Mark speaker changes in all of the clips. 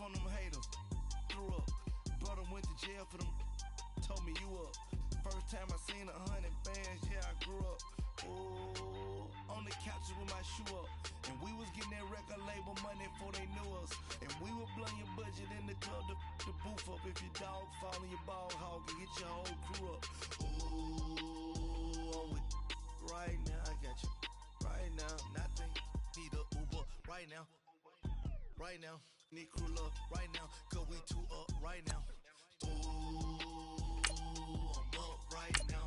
Speaker 1: from them haters. Threw up. Brother went to jail for them. Told me you up. First time I seen 100 bands, yeah, I grew up. Oh, on the couches with my shoe up. And we was getting that record label money before they knew us. And we would blow your budget in the club, the booth up. If your dog fall in your ball hog and get your whole crew up. Oh, I'm with right now, I got you. Right now, nothing. Need a Uber right now. Right now, need crew love right now. Cause we two up right now. Ooh, I'm up right now.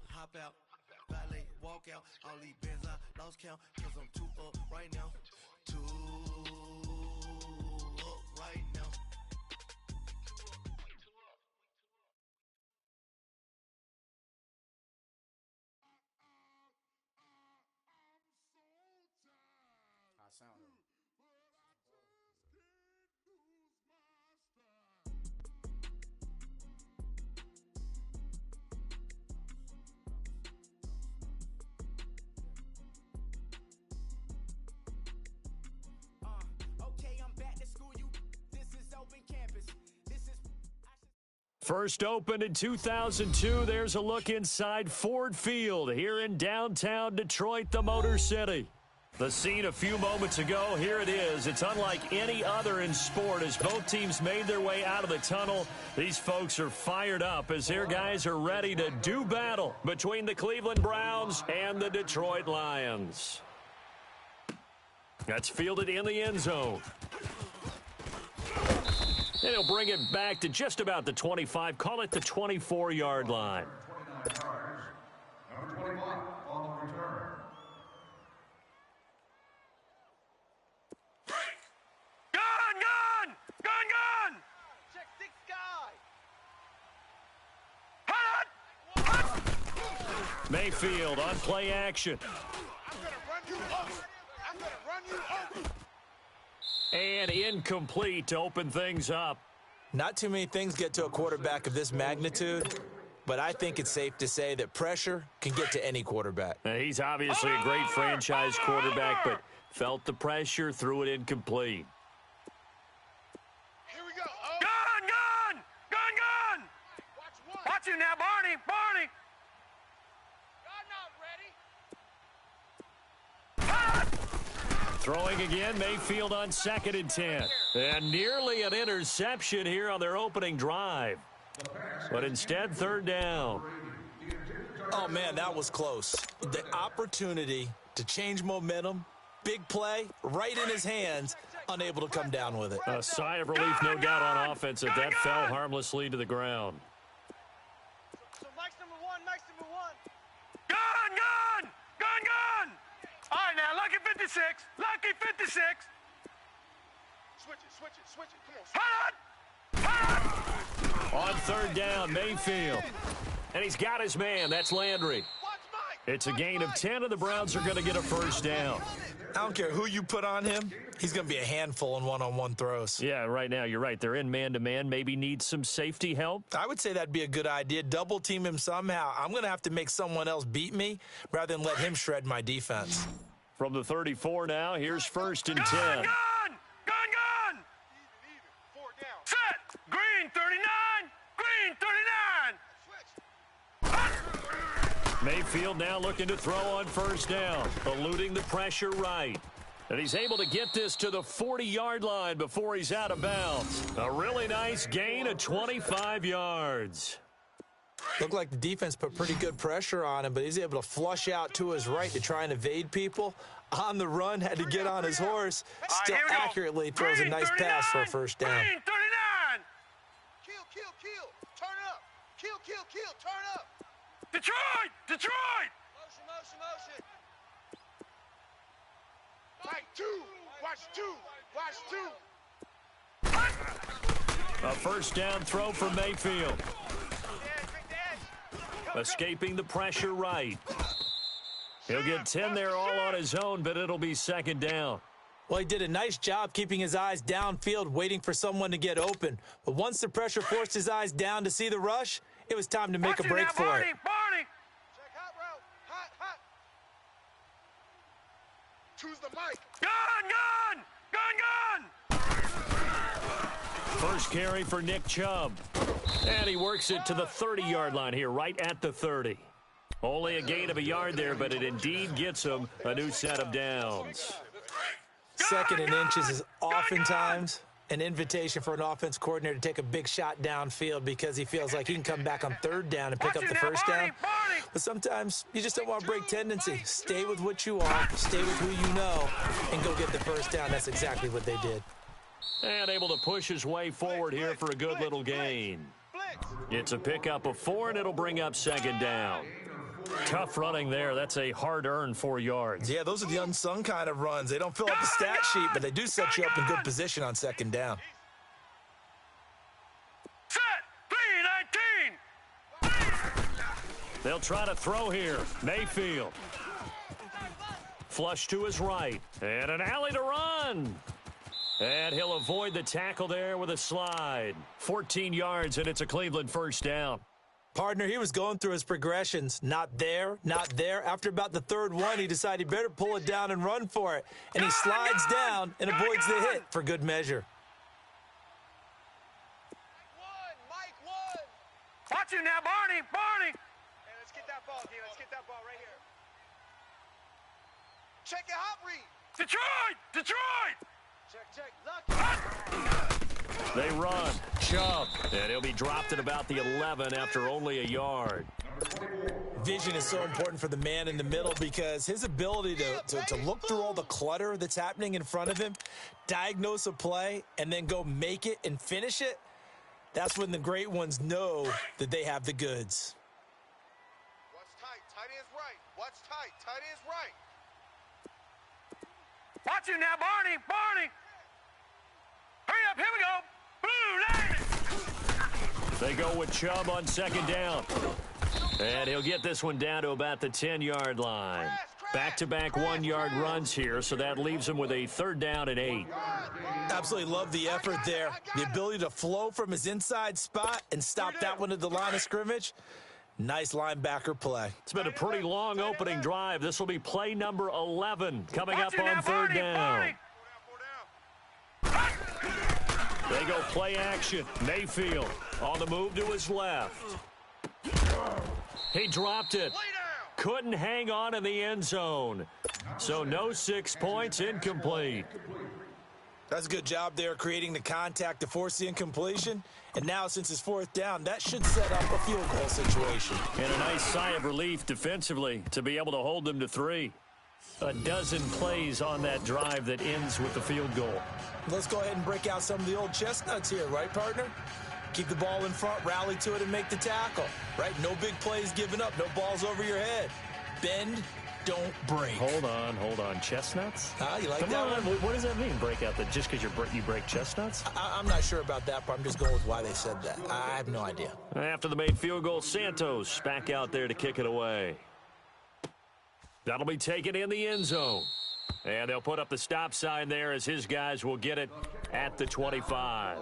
Speaker 1: Hop out, valet, walk out. All these bands I lost count, cause I'm too up right now. Too up right now.
Speaker 2: I sound it.
Speaker 3: First opened in 2002, there's a look inside Ford Field here in downtown Detroit, the Motor City. The scene a few moments ago, here it is. It's unlike any other in sport as both teams made their way out of the tunnel. These folks are fired up as their guys are ready to do battle between the Cleveland Browns and the Detroit Lions. That's fielded in the end zone. And he'll bring it back to just about the 25, call it the 24-yard line.
Speaker 4: Number 21 on the return.
Speaker 1: Gun! Check 6 guy.
Speaker 3: Mayfield on play action.
Speaker 1: I'm going to run you over.
Speaker 3: And incomplete to open things up.
Speaker 5: Not too many things get to a quarterback of this magnitude, but I think it's safe to say that pressure can get to any quarterback.
Speaker 3: He's obviously a great franchise quarterback, but felt the pressure, threw it incomplete.
Speaker 1: Here we go. Oh. Gun! Watch him now, Barney. God not ready.
Speaker 3: Throwing again, Mayfield on 2nd and 10. And nearly an interception here on their opening drive. But instead, 3rd down.
Speaker 5: Oh, man, that was close. The opportunity to change momentum, big play, right in his hands, unable to come down with it.
Speaker 3: A sigh of relief, no doubt, on offense as that fell harmlessly to the ground.
Speaker 1: So Mike's number one. Gun! All right, now, lucky 56. Switch it. Come on.
Speaker 3: On 3rd down, Mayfield. And he's got his man. That's Landry. It's a gain of 10, and the Browns are going to get a 1st down.
Speaker 5: I don't care who you put on him. He's going to be a handful in one-on-one throws.
Speaker 3: Yeah, right now, you're right. They're in man-to-man. Maybe need some safety help.
Speaker 5: I would say that'd be a good idea. Double-team him somehow. I'm going to have to make someone else beat me rather than let him shred my defense.
Speaker 3: From the 34 now, here's 1st and 10.
Speaker 1: Gun! 4 down. Set! Green 39!
Speaker 3: Mayfield now looking to throw on 1st down, eluding the pressure right. And he's able to get this to the 40-yard line before he's out of bounds. A really nice gain of 25 yards.
Speaker 5: Looked like the defense put pretty good pressure on him, but he's able to flush out to his right to try and evade people. On the run, had to get on his horse. Still accurately throws a nice pass for a 1st down.
Speaker 1: Green 39! Kill. Turn up. Kill. Turn up. Detroit! Motion. Fight 2. Watch 2.
Speaker 3: A 1st down throw for Mayfield. Escaping the pressure right. He'll get 10 there all on his own, but it'll be 2nd down.
Speaker 5: Well, he did a nice job keeping his eyes downfield, waiting for someone to get open. But once the pressure forced his eyes down to see the rush, it was time to make a break for it.
Speaker 1: Barney!
Speaker 6: choose the mic.
Speaker 1: Gun!
Speaker 3: First carry for Nick Chubb. And he works it to the 30-yard line here, right at the 30. Only a gain of a yard there, but it indeed gets him a new set of downs.
Speaker 5: Second and inches is oftentimes an invitation for an offense coordinator to take a big shot downfield because he feels like he can come back on third down and pick up the first down. But sometimes you just don't want to break tendency. Stay with what you are, stay with who you know, and go get the first down. That's exactly what they did.
Speaker 3: And able to push his way forward here for a good little gain. It's a pickup of 4, and it'll bring up second down. Tough running there. That's a hard-earned 4 yards.
Speaker 5: Yeah, those are the unsung kind of runs. They don't fill up the stat sheet, but they do set you up in good position on second down.
Speaker 1: Set! 3-19!
Speaker 3: They'll try to throw here. Mayfield. Flush to his right. And an alley to run. And he'll avoid the tackle there with a slide. 14 yards, and it's a Cleveland first down.
Speaker 5: Partner, he was going through his progressions. Not there, not there. After about the third one, he decided he better pull it down and run for it. And he slides down and avoids the hit for good measure.
Speaker 6: Mike one.
Speaker 1: Watch him now, Barney!
Speaker 6: Hey, let's get that ball, D. Let's get that ball right here. Check your hot read.
Speaker 1: Detroit!
Speaker 6: Check. Lucky.
Speaker 3: They run. Chubb. And he'll be dropped at about the 11 after only a yard.
Speaker 5: Vision is so important for the man in the middle because his ability to look through all the clutter that's happening in front of him, diagnose a play, and then go make it and finish it, that's when the great ones know that they have the goods.
Speaker 6: What's tight? Tight end's right. What's tight? Tight end's right.
Speaker 1: Watch him now, Barney! Hurry up, here we go! Blue,
Speaker 3: They go with Chubb on second down. And he'll get this one down to about the 10-yard line. Back-to-back 1-yard runs here, so that leaves him with a third down and 8.
Speaker 5: Absolutely love the effort there. The ability to flow from his inside spot and stop that one at the line of scrimmage. Nice linebacker play.
Speaker 3: It's been a pretty long opening drive. This will be play number 11 coming up on third down. They go play action. Mayfield on the move to his left. He dropped it. Couldn't hang on in the end zone. So no 6 points, incomplete.
Speaker 5: That's a good job there creating the contact to force the incompletion. And now, since it's fourth down, that should set up a field goal situation.
Speaker 3: And a nice sigh of relief defensively to be able to hold them to 3. A dozen plays on that drive that ends with the field goal.
Speaker 5: Let's go ahead and break out some of the old chestnuts here, right, partner? Keep the ball in front, rally to it, and make the tackle, right? No big plays given up, no balls over your head. Bend, don't break.
Speaker 3: Hold on. Chestnuts?
Speaker 5: You like
Speaker 3: Come
Speaker 5: that
Speaker 3: on.
Speaker 5: one?
Speaker 3: What does that mean, break out? Just because you break chestnuts?
Speaker 5: I'm not sure about that, but I'm just going with why they said that. I have no idea.
Speaker 3: After the made field goal, Santos back out there to kick it away. That'll be taken in the end zone. And they'll put up the stop sign there as his guys will get it at the 25.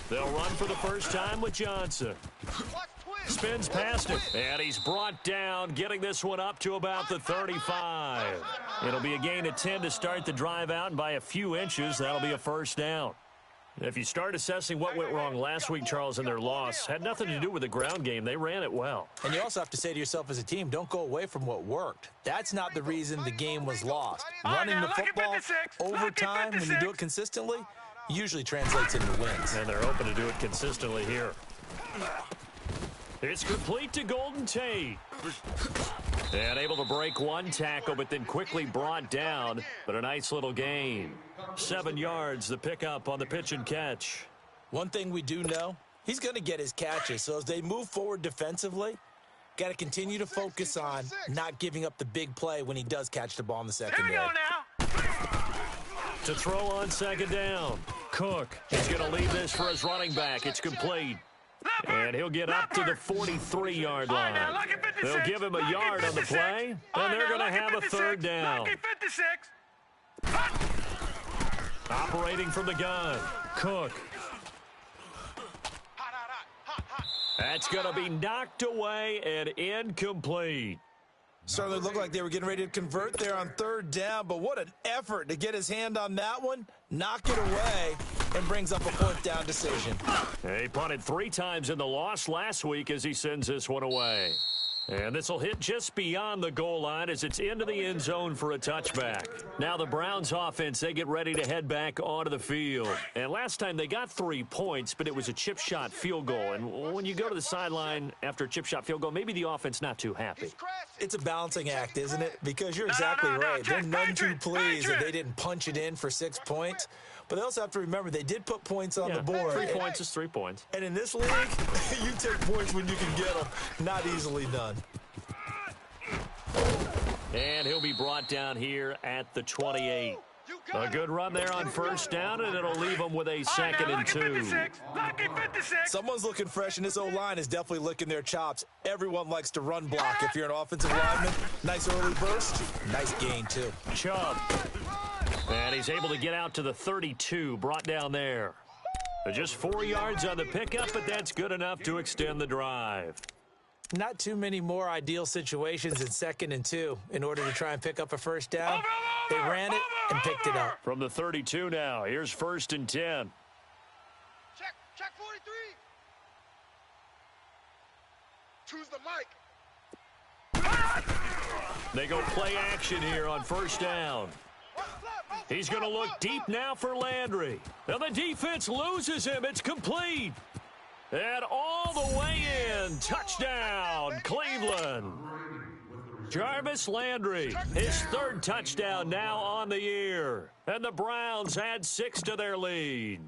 Speaker 3: They'll run for the first time with Johnson. Spins past him, and he's brought down, getting this one up to about the 35. It'll be a gain of 10 to start the drive out, and by a few inches, that'll be a first down. If you start assessing what went wrong last week, Charles, in their loss, had nothing to do with the ground game. They ran it well.
Speaker 5: And you also have to say to yourself as a team, don't go away from what worked. That's not the reason the game was lost. Running the football over time, when you do it consistently, usually translates into wins.
Speaker 3: And they're hoping to do it consistently here. It's complete to Golden Tate. And able to break one tackle, but then quickly brought down. But a nice little gain. 7 yards, the pickup on the pitch and catch.
Speaker 5: One thing we do know, he's going to get his catches. So as they move forward defensively, Got to continue to focus on not giving up the big play when he does catch the ball in the secondary.
Speaker 7: Here we go now.
Speaker 3: To throw on second down. Cook is going to leave this for his running back. It's complete. And he'll get up to the 43-yard line. They'll give him a yard on the play, and they're going to have a third down. Operating from the gun, Cook. That's going to be knocked away and incomplete.
Speaker 5: Certainly looked like they were getting ready to convert there on third down, but what an effort to get his hand on that one, knock it away, and brings up a fourth down decision.
Speaker 3: He punted 3 times in the loss last week as he sends this one away. And this will hit just beyond the goal line as it's into the end zone for a touchback. Now the Browns offense, they get ready to head back onto the field. And last time they got 3 points, but it was a chip shot field goal. And when you go to the sideline after a chip shot field goal, maybe the offense not too happy.
Speaker 5: It's a balancing act, isn't it? Because you're exactly right. They're none too pleased that they didn't punch it in for 6 points. But they also have to remember they did put points on the board.
Speaker 3: 3 points is 3 points.
Speaker 5: And in this league, you take points when you can get them. Not easily done.
Speaker 3: And he'll be brought down here at the 28. A good run there on first down, and it'll leave them with a 2nd and 2.
Speaker 5: Someone's looking fresh, and this O-line is definitely licking their chops. Everyone likes to run block. If you're an offensive lineman, nice early burst, nice gain, too.
Speaker 3: Chubb. And he's able to get out to the 32, brought down there. Just 4 yards on the pickup, but that's good enough to extend the drive.
Speaker 5: Not too many more ideal situations in 2nd and 2 in order to try and pick up a first down. They ran it and picked it up.
Speaker 3: From the 32 now, here's 1st and 10.
Speaker 6: Check 43. Choose the mic.
Speaker 3: They go play action here on first down. He's going to look deep now for Landry. Now the defense loses him. It's complete. And all the way in. Touchdown, Cleveland. Jarvis Landry, his 3rd touchdown now on the year. And the Browns add 6 to their lead.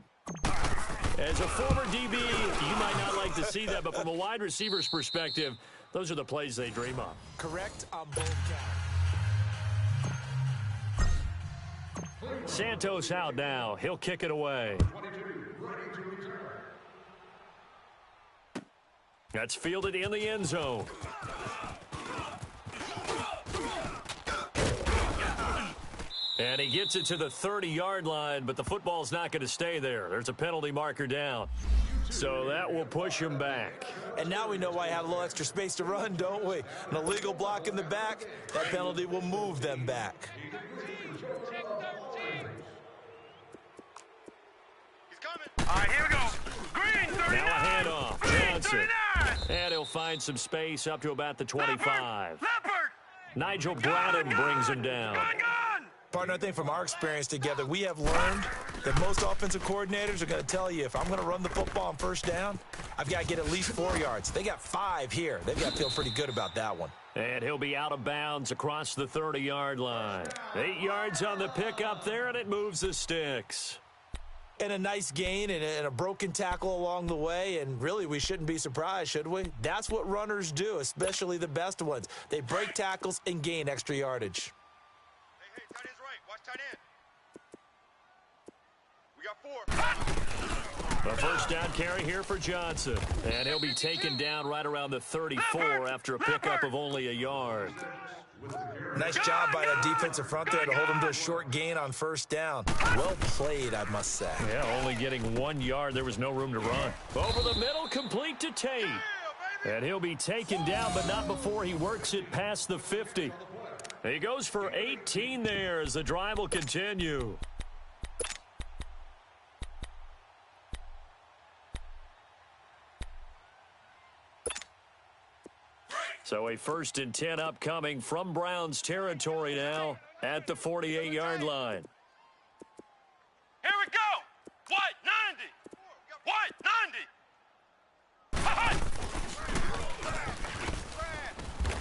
Speaker 3: As a former DB, you might not like to see that, but from a wide receiver's perspective, those are the plays they dream of.
Speaker 5: Correct on both counts.
Speaker 3: Santos out now. He'll kick it away. That's fielded in the end zone. And he gets it to the 30-yard line, but the football's not going to stay there. There's a penalty marker down. So that will push him back.
Speaker 5: And now we know why I have a little extra space to run, don't we? An illegal block in the back, that penalty will move them back.
Speaker 6: He's coming.
Speaker 7: All right, here we go. Green, 39.
Speaker 3: Now a handoff.
Speaker 7: Green,
Speaker 3: Johnson.
Speaker 7: 39.
Speaker 3: And he'll find some space up to about the 25.
Speaker 7: Leopard.
Speaker 3: Nigel Bradham brings him down.
Speaker 7: Gun.
Speaker 5: Partner, I think from our experience together, we have learned that most offensive coordinators are going to tell you, if I'm going to run the football on first down, I've got to get at least 4 yards. They got 5 here. They've got to feel pretty good about that one.
Speaker 3: And he'll be out of bounds across the 30-yard line. 8 yards on the pickup there, and it moves the sticks.
Speaker 5: And a nice gain and a broken tackle along the way, and really we shouldn't be surprised, should we? That's what runners do, especially the best ones. They break tackles and gain extra yardage.
Speaker 6: Hey, tight end's right. Watch tight end. We got 4.
Speaker 3: A first down carry here for Johnson. And he'll be taken down right around the 34 after a pickup of only a yard.
Speaker 5: Nice job by that defensive front there to hold him to a short gain on first down. Well played, I must say.
Speaker 3: Yeah, only getting 1 yard. There was no room to run. Over the middle, complete to Tate. And he'll be taken down, but not before he works it past the 50. He goes for 18 there as the drive will continue. So a 1st and 10 upcoming from Browns territory now at the 48-yard line.
Speaker 7: Here we go. What? 90. What?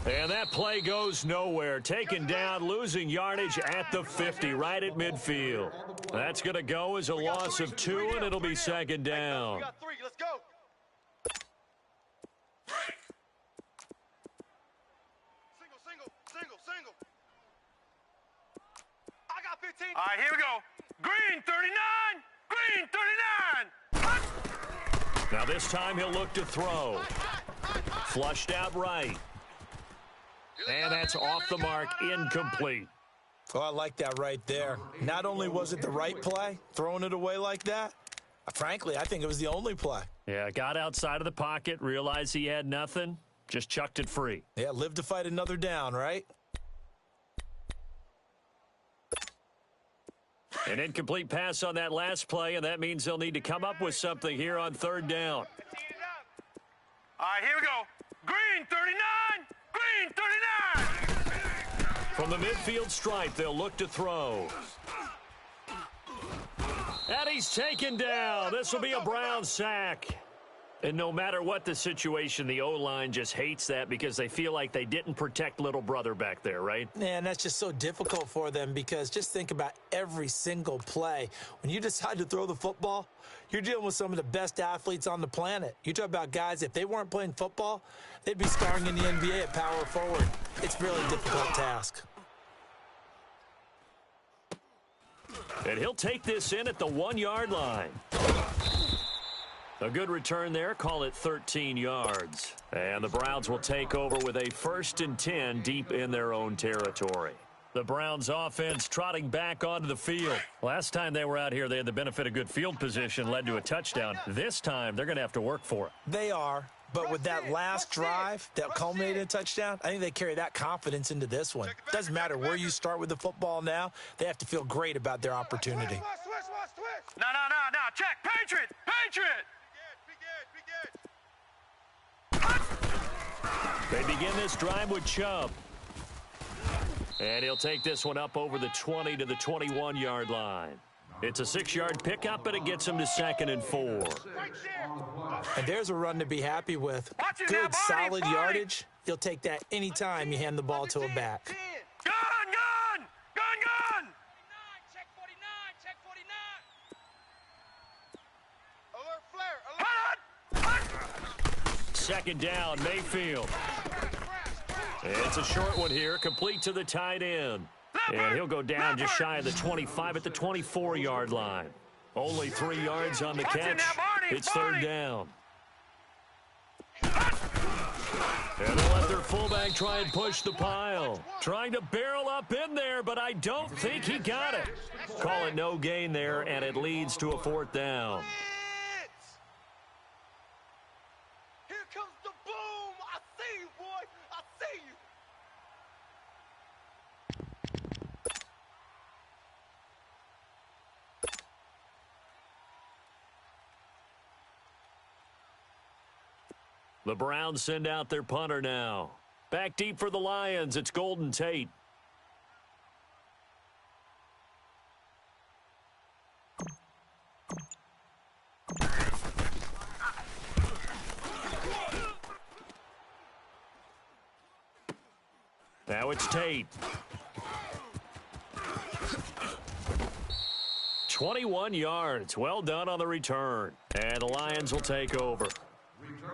Speaker 7: 90.
Speaker 3: And that play goes nowhere. Taken down, losing yardage at the 50, right at midfield. That's going to go as a loss of 2, and it'll be 2nd down.
Speaker 6: We got 3. Let's go.
Speaker 7: All right, here we go. Green 39. Green 39.
Speaker 3: Now this time he'll look to throw. Flushed out right. And that's off the mark, incomplete.
Speaker 5: Oh, I like that right there. Not only was it the right play, throwing it away like that, frankly, I think it was the only play.
Speaker 3: Yeah, got outside of the pocket, realized he had nothing, just chucked it free.
Speaker 5: Yeah, live to fight another down, right?
Speaker 3: An incomplete pass on that last play, and that means they'll need to come up with something here on third down.
Speaker 7: All right, here we go. Green 39. Green 39.
Speaker 3: From the midfield stripe, they'll look to throw. And he's taken down. This will be a Brown sack. And no matter what the situation, the O-line just hates that because they feel like they didn't protect little brother back there, right?
Speaker 5: Yeah, and that's just so difficult for them because just think about every single play. When you decide to throw the football, you're dealing with some of the best athletes on the planet. You talk about guys, if they weren't playing football, they'd be starring in the NBA at power forward. It's a really difficult task.
Speaker 3: And he'll take this in at the 1-yard line. A good return there. Call it 13 yards. And the Browns will take over with a 1st and 10 deep in their own territory. The Browns offense trotting back onto the field. Last time they were out here, they had the benefit of good field position, led to a touchdown. This time, they're going to have to work for it.
Speaker 5: They are, but with that last drive that culminated in a touchdown, I think they carry that confidence into this one. Doesn't matter where you start with the football now, they have to feel great about their opportunity.
Speaker 7: No. Check. Patriot. Patriot.
Speaker 3: They begin this drive with Chubb. And he'll take this one up over the 20 to the 21-yard line. It's a 6-yard pickup, and it gets him to 2nd and 4.
Speaker 5: And there's a run to be happy with. Good, solid yardage. You'll take that anytime you hand the ball to a back.
Speaker 7: Gun.
Speaker 6: Check 49. Alert flare.
Speaker 3: 2nd down, Mayfield. It's a short one here, complete to the tight end. And he'll go down just shy of the 25 at the 24-yard line. Only 3 yards on the catch. It's 3rd down. And they'll let their fullback try and push the pile. Trying to barrel up in there, but I don't think he got it. Call it no gain there, and it leads to a 4th down.
Speaker 6: Here comes the boom. I see you, boy. I see you.
Speaker 3: The Browns send out their punter now. Back deep for the Lions, it's Golden Tate. Now it's Tate. 21 yards. Well done on the return. And the Lions will take over.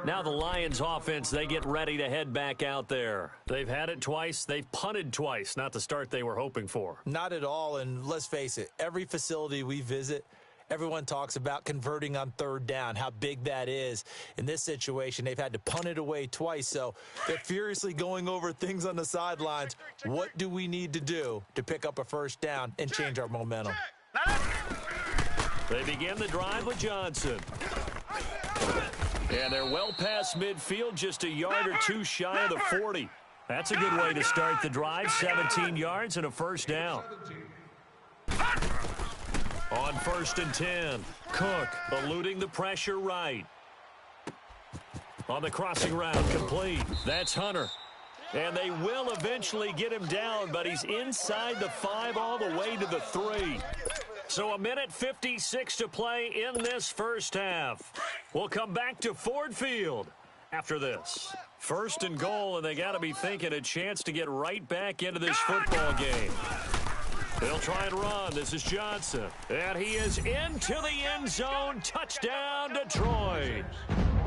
Speaker 3: Now the Lions offense, they get ready to head back out there. They've had it twice. They've punted twice. Not the start they were hoping for.
Speaker 5: Not at all, and let's face it, every facility we visit, everyone talks about converting on 3rd down, how big that is. In this situation, they've had to punt it away twice, so they're furiously going over things on the sidelines. What do we need to do to pick up a 1st down and change our momentum?
Speaker 3: They begin the drive with Johnson. And they're well past midfield, just a yard or two shy of the 40. That's a good way to start the drive. 17 yards and a 1st down. On 1st and 10, Cook eluding the pressure right. On the crossing route, complete. That's Hunter. And they will eventually get him down, but he's inside the 5 all the way to the 3. So 1:56 to play in this first half. We'll come back to Ford Field after this. 1st and goal, and they got to be thinking a chance to get right back into this football game. They'll try and run. This is Johnson. And he is into the end zone. Touchdown, Detroit.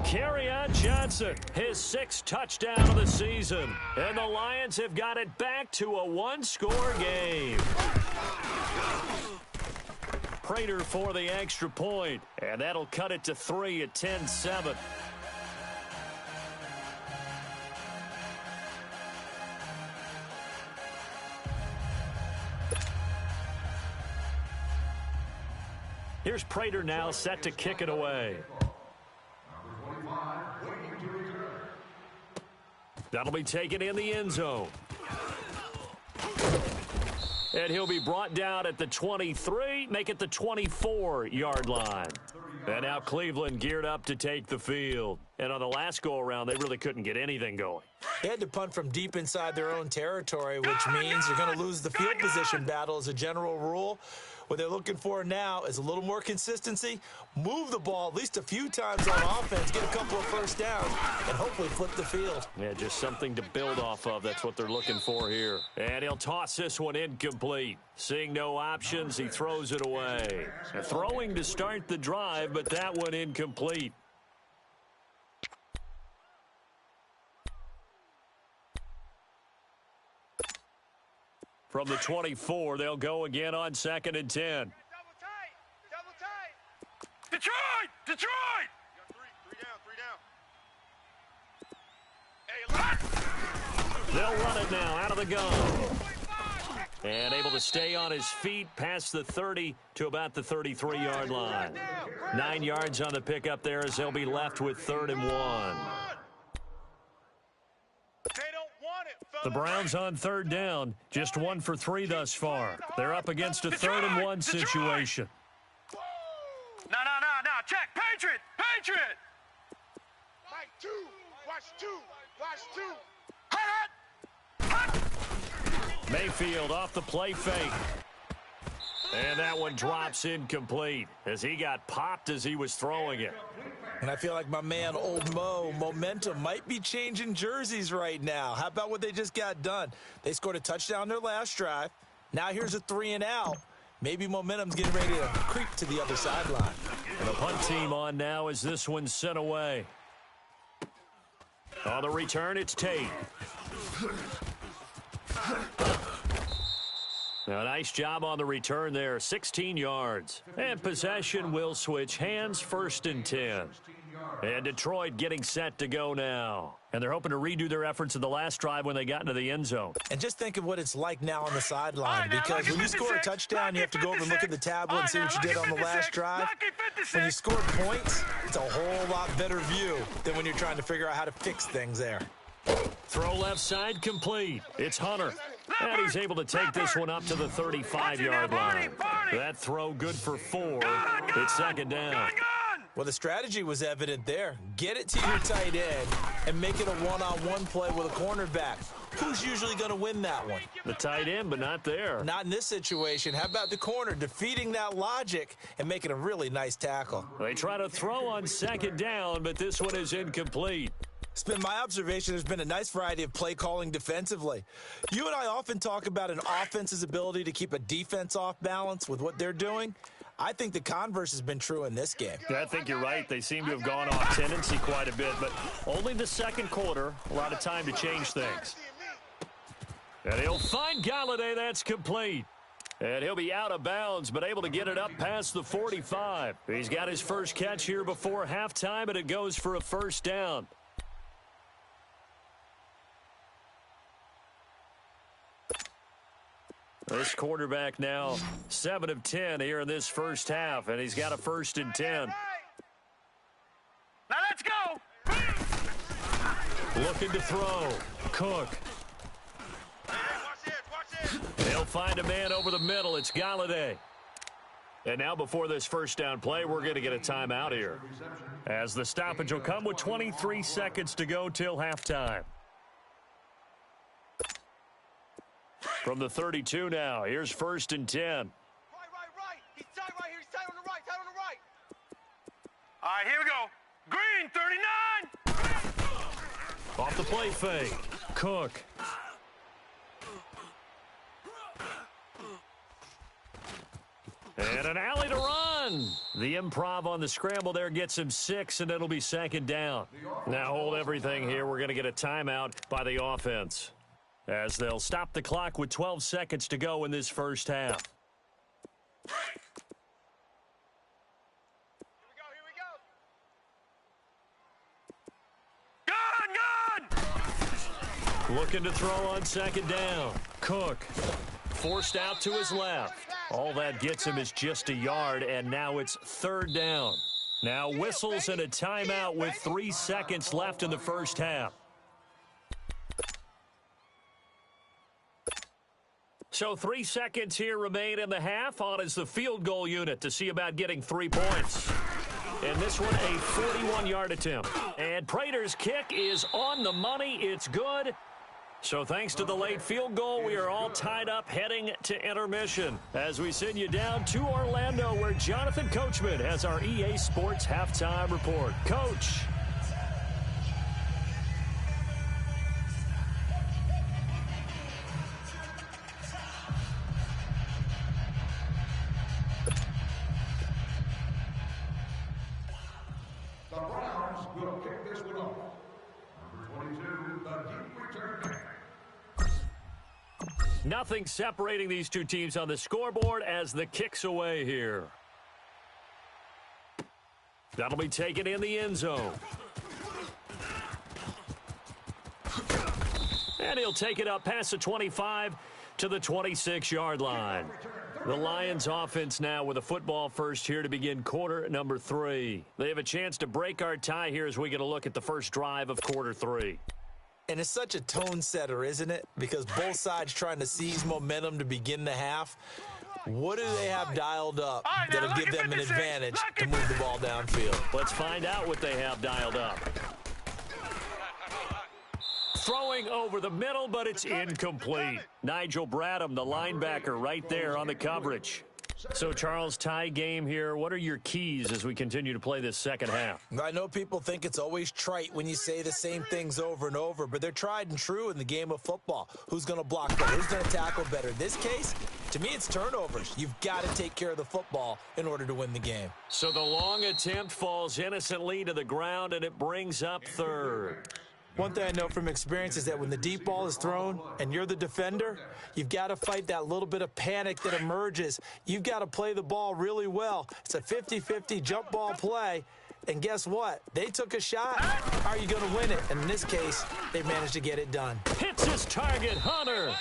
Speaker 3: Kerryon Johnson, his 6th touchdown of the season. And the Lions have got it back to a 1-score game. Prater for the extra point, and that'll cut it to 3 at 10-7. Here's Prater now set to kick it away. That'll be taken in the end zone. And he'll be brought down at the 23, make it the 24-yard line. And now Cleveland geared up to take the field. And on the last go-around, they really couldn't get anything going.
Speaker 5: They had to punt from deep inside their own territory, which means you're going to lose the field position battle as a general rule. What they're looking for now is a little more consistency, move the ball at least a few times on offense, get a couple of first downs, and hopefully flip the field.
Speaker 3: Yeah, just something to build off of. That's what they're looking for here. And he'll toss this one incomplete. Seeing no options, he throws it away. Throwing to start the drive, but that one incomplete. From the 24, they'll go again on 2nd and 10.
Speaker 6: Double tight.
Speaker 7: Detroit! Detroit!
Speaker 6: Three down. Hey,
Speaker 3: They'll run it now out of the gun. And able to stay on his feet past the 30 to about the 33-yard line. 9 yards on the pickup there as they'll be left with 3rd and 1.
Speaker 6: They don't want it,
Speaker 3: The
Speaker 6: fellas.
Speaker 3: Browns on 3rd down, just 1 for 3 thus far. They're up against a 3rd and 1 situation.
Speaker 7: No. Check. Patriot! Patriot!
Speaker 6: Mike, two. Watch two.
Speaker 3: Mayfield off the play fake. And that one drops incomplete as he got popped as he was throwing it.
Speaker 5: And I feel like my man, Old Mo, momentum might be changing jerseys right now. How about what they just got done? They scored a touchdown their last drive. Now here's a 3 and out. Maybe momentum's getting ready to creep to the other sideline.
Speaker 3: And the punt team on now as this one's sent away. On the return, it's Tate. Now, nice job on the return there, 16 yards. And possession will switch hands, 1st and 10. And Detroit getting set to go now. And they're hoping to redo their efforts in the last drive when they got into the end zone.
Speaker 5: And just think of what it's like now on the sideline, because when you score a touchdown, you have to go over and look at the tablet and see what you did on the last drive. When you score points, it's a whole lot better view than when you're trying to figure out how to fix things there.
Speaker 3: Throw left side complete. It's Hunter. And he's able to take this one up to the 35-yard line. That throw good for 4. It's 2nd down.
Speaker 5: Well, the strategy was evident there. Get it to your tight end and make it a one-on-one play with a cornerback. Who's usually going to win that one?
Speaker 3: The tight end, but not there.
Speaker 5: Not in this situation. How about the corner defeating that logic and making a really nice tackle?
Speaker 3: They try to throw on 2nd down, but this one is incomplete.
Speaker 5: It's been my observation there's been a nice variety of play calling defensively. You and I often talk about an offense's ability to keep a defense off balance with what they're doing. I think the converse has been true in this game.
Speaker 3: I think you're right. They seem to have gone off tendency quite a bit, but only the 2nd quarter. A lot of time to change things. And he'll find Galladay. That's complete. And he'll be out of bounds, but able to get it up past the 45. He's got his first catch here before halftime, and it goes for a 1st down. This quarterback now 7 of 10 here in this first half, and he's got a 1st and 10.
Speaker 7: Now let's go!
Speaker 3: Looking to throw. Cook. They'll find a man over the middle. It's Galladay. And now before this 1st down play, we're going to get a timeout here, as the stoppage will come with 23 seconds to go till halftime. From the 32 now, here's 1st and 10.
Speaker 6: Right. He's tight right here. He's tight on the right.
Speaker 7: All right, here we go. Green, 39.
Speaker 3: Off the play fake. Cook. And an alley to run. The improv on the scramble there gets him 6, and it'll be 2nd down. Now hold everything here. We're going to get a timeout by the offense, as they'll stop the clock with 12 seconds to go in this first half. Looking to throw on second down. Cook forced out to his left. All that gets him is just a yard, and now it's third down. Now whistles and a timeout with 3 seconds left in the first half. So 3 seconds here remain in the half. On is the field goal unit to see about getting 3 points. And this one, a 41-yard attempt. And Prater's kick is on the money. It's good. So thanks to the late field goal, we are all tied up heading to intermission. As we send you down to Orlando, where Jonathan Coachman has our EA Sports Halftime Report. Coach.
Speaker 4: The Browns will kick this one off. Number 22, the deep return man.
Speaker 3: Nothing separating these two teams on the scoreboard as the kick's away here. That'll be taken in the end zone. And he'll take it up past the 25 to the 26-yard line. The Lions offense now with a football first here to begin quarter number 3. They have a chance to break our tie here as we get a look at the first drive of quarter 3.
Speaker 5: And it's such a tone setter, isn't it? Because both sides trying to seize momentum to begin the half. What do they have dialed up that'll give them an advantage to move the ball downfield?
Speaker 3: Let's find out what they have dialed up. Throwing over the middle, but it's incomplete. Nigel Bradham, the linebacker, right there on the coverage. So, Charles, tie game here. What are your keys as we continue to play this second half?
Speaker 5: I know people think it's always trite when you say the same things over and over, but they're tried and true in the game of football. Who's going to block better? Who's going to tackle better? In this case, to me, it's turnovers. You've got to take care of the football in order to win the game.
Speaker 3: So the long attempt falls innocently to the ground, and it brings up third.
Speaker 5: One thing I know from experience is that when the deep ball is thrown and you're the defender, you've got to fight that little bit of panic that emerges. You've got to play the ball really well. It's a 50-50 jump ball play. And guess what? They took a shot. How are you going to win it? And in this case, they managed to get it done.
Speaker 3: Hits his target, Hunter.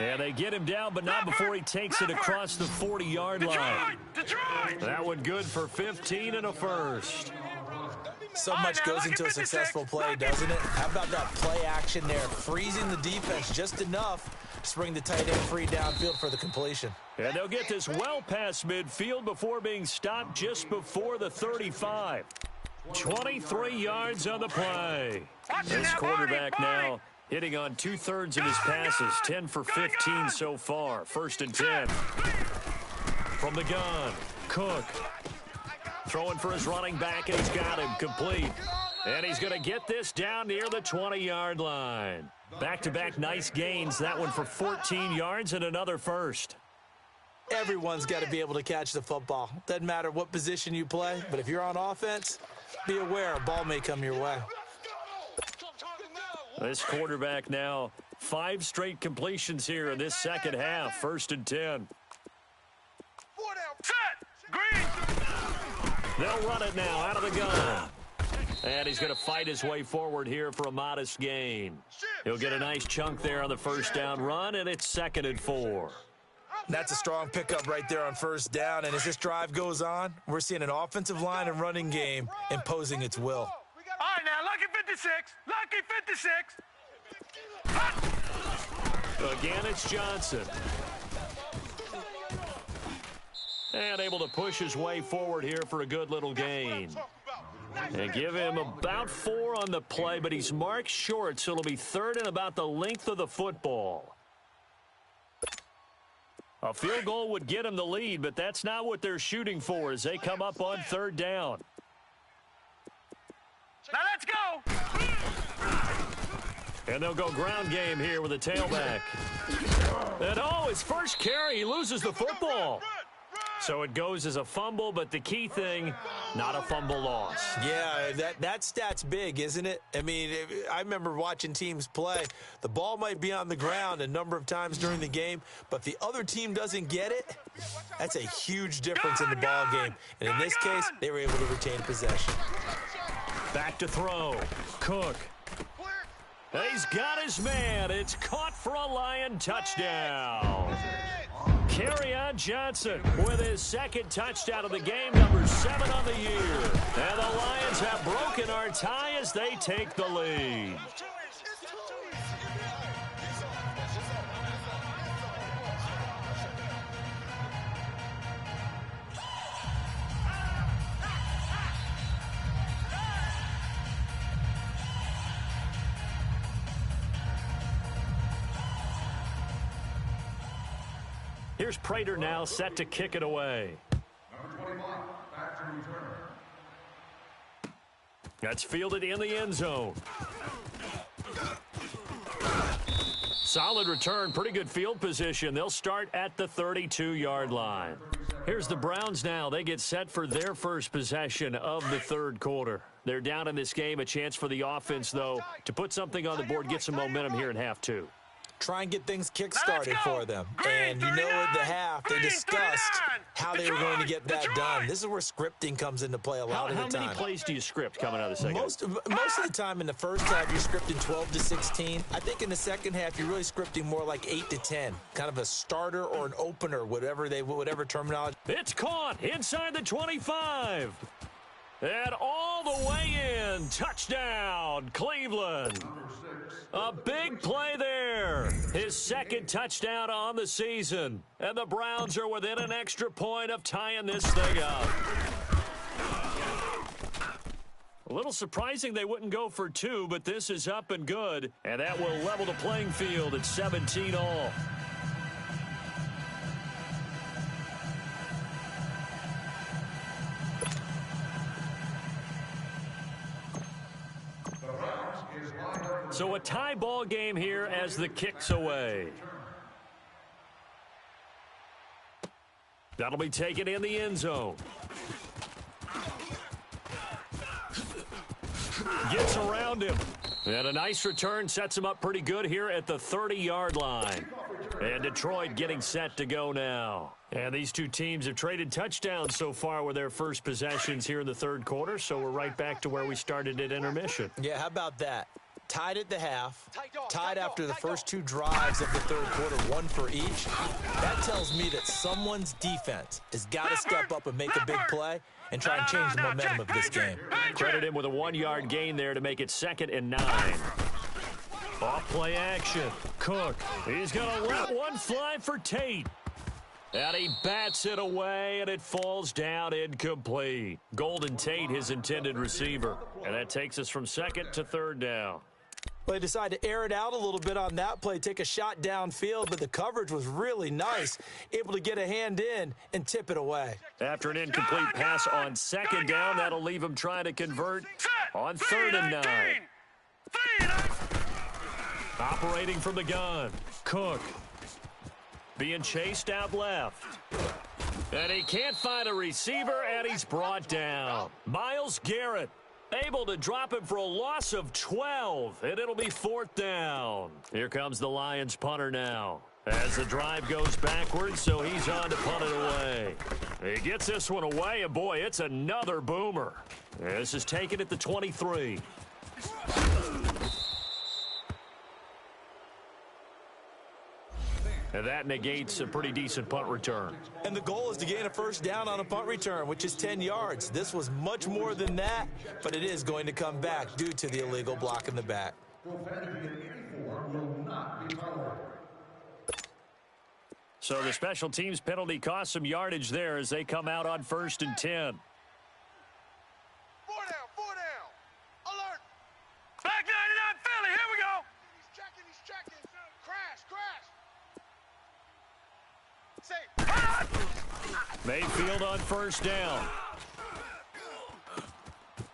Speaker 3: And they get him down, but not before he takes it across the 40-yard line. That one good for 15 and a first.
Speaker 5: So much goes into a successful play, doesn't it? How about that play action there? Freezing the defense just enough to bring the tight end free downfield for the completion.
Speaker 3: And they'll get this well past midfield before being stopped just before the 35. 23 yards on the play. This quarterback now hitting on 2/3 of his passes, 10 for 15 so far. First and 10. From the gun, Cook. Throwing for his running back, and he's got him complete. And he's going to get this down near the 20-yard line. Back-to-back nice gains. That one for 14 yards and another first.
Speaker 5: Everyone's got to be able to catch the football. Doesn't matter what position you play, but if you're on offense, be aware a ball may come your way.
Speaker 3: This quarterback now, 5 straight completions here in this second half. First and 10.
Speaker 7: Set! Green!
Speaker 3: They'll run it now out of the gun. And he's going to fight his way forward here for a modest gain. He'll get a nice chunk there on the first down run, and it's 2nd and 4.
Speaker 5: That's a strong pickup right there on first down. And as this drive goes on, we're seeing an offensive line and running game imposing its will.
Speaker 7: All right, now, lucky 56. Lucky 56.
Speaker 3: Again, it's Johnson. And able to push his way forward here for a good little gain. And give him about 4 on the play, but he's marked short, so it'll be 3rd and about the length of the football. A field goal would get him the lead, but that's not what they're shooting for as they come up on 3rd down.
Speaker 7: Now let's go.
Speaker 3: And they'll go ground game here with a tailback. And his first carry, he loses the football. So it goes as a fumble, but the key thing, not a fumble loss.
Speaker 5: Yeah, that stat's big, isn't it? I mean, I remember watching teams play. The ball might be on the ground a number of times during the game, but if the other team doesn't get it, that's a huge difference in the ball game. And in this case, they were able to retain possession.
Speaker 3: Back to throw. Cook. He's got his man. It's caught for a Lion touchdown. Kerryon Johnson with his second touchdown of the game, number 7 on the year. And the Lions have broken our tie as they take the lead. Here's Prater now set to kick it away.
Speaker 4: Number 21, back to return.
Speaker 3: That's fielded in the end zone. Solid return, pretty good field position. They'll start at the 32-yard line. Here's the Browns now. They get set for their first possession of the third quarter. They're down in this game. A chance for the offense, though, to put something on the board, get some momentum here in half two.
Speaker 5: Try and get things kick-started for them. And you know at the half, they discussed how they were going to get that done. This is where scripting comes into play a lot of the time.
Speaker 3: How many plays do you script coming out of the second?
Speaker 5: Most of the time in the first half, you're scripting 12 to 16. I think in the second half, you're really scripting more like 8 to 10. Kind of a starter or an opener, whatever terminology.
Speaker 3: It's caught inside the 25. And all the way in. Touchdown, Cleveland. A big play there. His second touchdown on the season. And the Browns are within an extra point of tying this thing up. A little surprising they wouldn't go for 2, but this is up and good. And that will level the playing field at 17 all. So a tie ball game here as the kick's away. That'll be taken in the end zone. Gets around him. And a nice return sets him up pretty good here at the 30-yard line. And Detroit getting set to go now. And these two teams have traded touchdowns so far with their first possessions here in the third quarter, so we're right back to where we started at intermission.
Speaker 5: Yeah, how about that? Tied at the half, tied after the first 2 drives of the third quarter, 1 for each. That tells me that someone's defense has got to step up and make a big play and try and change the momentum of this game.
Speaker 3: Credit him with a 1-yard gain there to make it 2nd and 9. Off play action. Cook. He's going to let one fly for Tate. And he bats it away, and it falls down incomplete. Golden Tate, his intended receiver. And that takes us from 2nd to 3rd down.
Speaker 5: Well, they decided to air it out a little bit on that play, take a shot downfield, but the coverage was really nice, able to get a hand in and tip it away.
Speaker 3: After an incomplete pass on 2nd down, that'll leave him trying to convert on 3rd and 9. Operating from the gun, Cook. Being chased out left. And he can't find a receiver, and he's brought down. Myles Garrett able to drop him for a loss of 12, and it'll be 4th down. Here comes the Lions punter now. As the drive goes backwards, so he's on to punt it away. He gets this one away, and boy, it's another boomer. This is taken at the 23. And that negates a pretty decent punt return.
Speaker 5: And the goal is to gain a first down on a punt return, which is 10 yards. This was much more than that, but it is going to come back due to the illegal block in the back.
Speaker 3: So the special teams penalty cost some yardage there as they come out on 1st and 10.
Speaker 6: 4 down, 4 down. Alert.
Speaker 7: Back 99 Philly, here we go.
Speaker 6: He's checking. Crash.
Speaker 3: Mayfield on 1st down.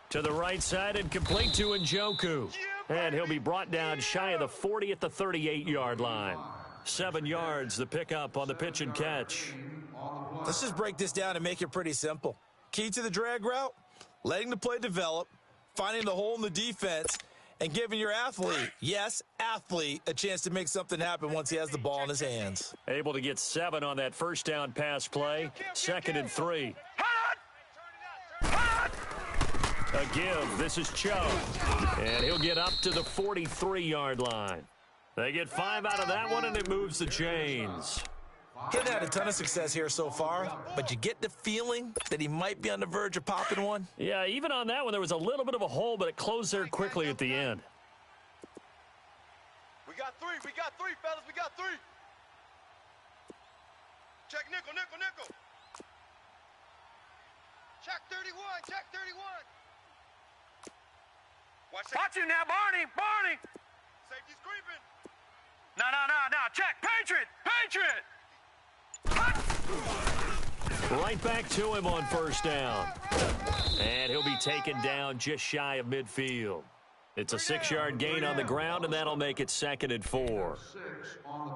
Speaker 3: To the right side and complete to Njoku. And he'll be brought down shy of the 40 at the 38-yard line. 7 yards, the pickup on the pitch and catch.
Speaker 5: Let's just break this down and make it pretty simple. Key to the drag route, letting the play develop, finding the hole in the defense, and giving your athlete, yes, athlete, a chance to make something happen once he has the ball in his hands.
Speaker 3: Able to get 7 on that first down pass play. 2nd and 3. A give. This is Chubb. And he'll get up to the 43-yard line. They get 5 out of that one, and it moves the chains.
Speaker 5: He hasn't had a ton of success here so far, but you get the feeling that he might be on the verge of popping one.
Speaker 3: Yeah, even on that one, there was a little bit of a hole, but it closed there quickly at the end.
Speaker 6: We got three, fellas, we got 3. Check nickel, nickel, nickel. Check 31, check 31.
Speaker 7: Watch him now, Barney, Barney.
Speaker 6: Safety's creeping.
Speaker 7: No, check, Patriot, Patriot.
Speaker 3: Right back to him on first down. And he'll be taken down just shy of midfield. It's a 6-yard gain on the ground, and that'll make it 2nd and 4.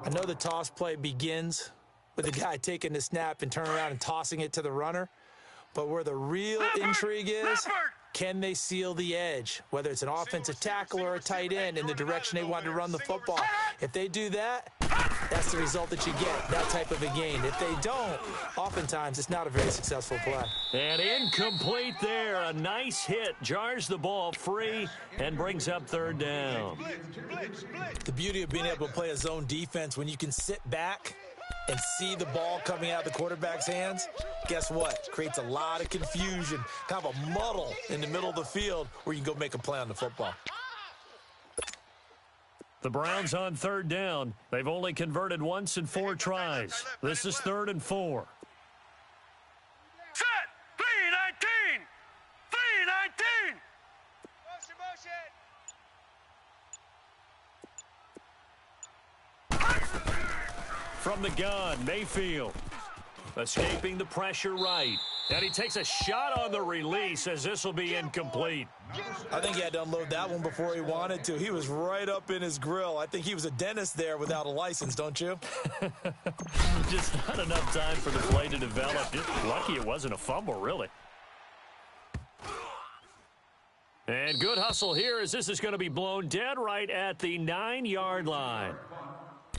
Speaker 5: I know the toss play begins with the guy taking the snap and turning around and tossing it to the runner. But where the real intrigue is, can they seal the edge? Whether it's an offensive tackle or a tight end in the direction they want to run the football. If they do that, that's the result that you get, that type of a gain. If they don't, oftentimes it's not a very successful play.
Speaker 3: And incomplete there. A nice hit. Jars the ball free and brings up 3rd down.
Speaker 5: The beauty of being able to play a zone defense when you can sit back and see the ball coming out of the quarterback's hands, guess what? Creates a lot of confusion, kind of a muddle in the middle of the field where you can go make a play on the football.
Speaker 3: The Browns on 3rd down. They've only converted once in 4 tries. This is 3rd and 4.
Speaker 7: Set, 319, 319.
Speaker 6: Motion, motion.
Speaker 3: From the gun, Mayfield. Escaping the pressure right. And he takes a shot on the release as this will be incomplete.
Speaker 5: I think he had to unload that one before he wanted to. He was right up in his grill. I think he was a dentist there without a license, don't you?
Speaker 3: Just not enough time for the play to develop. Just lucky it wasn't a fumble, really. And good hustle here as this is going to be blown dead right at the 9-yard line.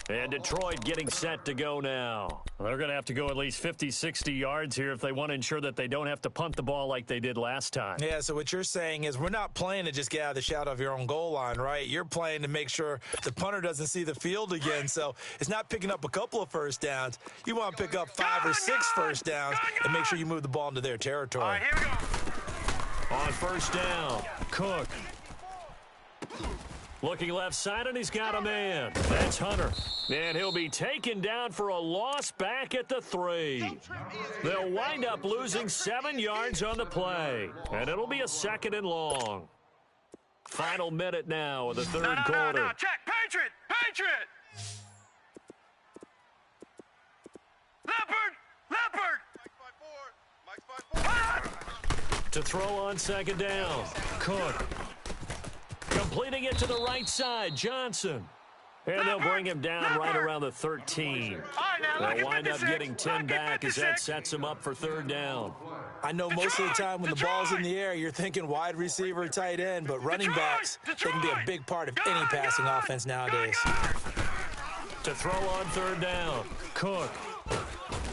Speaker 3: And Detroit getting set to go now. They're going to have to go at least 50, 60 yards here if they want to ensure that they don't have to punt the ball like they did last time.
Speaker 5: Yeah, so what you're saying is we're not playing to just get out of the shadow of your own goal line, right? You're playing to make sure the punter doesn't see the field again. So it's not picking up a couple of first downs. You want to pick up 5 or 6 first downs and make sure you move the ball into their territory.
Speaker 7: All right, here we go.
Speaker 3: On first down, Cook. Looking left side, and he's got a man. That's Hunter. And he'll be taken down for a loss back at the 3. They'll wind up losing 7 yards on the play. And it'll be a 2nd and long. Final minute now of the 3rd quarter.
Speaker 7: No. Check. Patriot. Patriot. Leopard.
Speaker 6: Mike's 5-4.
Speaker 3: To throw on 2nd down, Cook. Completing it to the right side, Johnson. And they'll bring him down right around the 13. They'll wind up getting 10 back as that sets him up for 3rd down.
Speaker 5: I know most of the time when the ball's in the air, you're thinking wide receiver, tight end, but running backs, they can be a big part of any passing offense nowadays.
Speaker 3: To throw on 3rd down, Cook.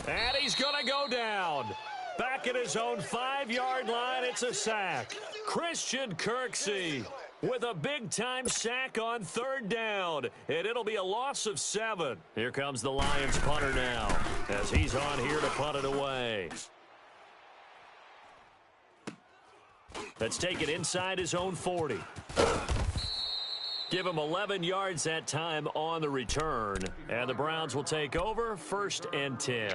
Speaker 3: And he's going to go down. Back at his own 5-yard line, it's a sack. Christian Kirksey with a big-time sack on 3rd down, and it'll be a loss of 7. Here comes the Lions punter now, as he's on here to punt it away. Let's take it inside his own 40. Give him 11 yards that time on the return, and the Browns will take over 1st and 10.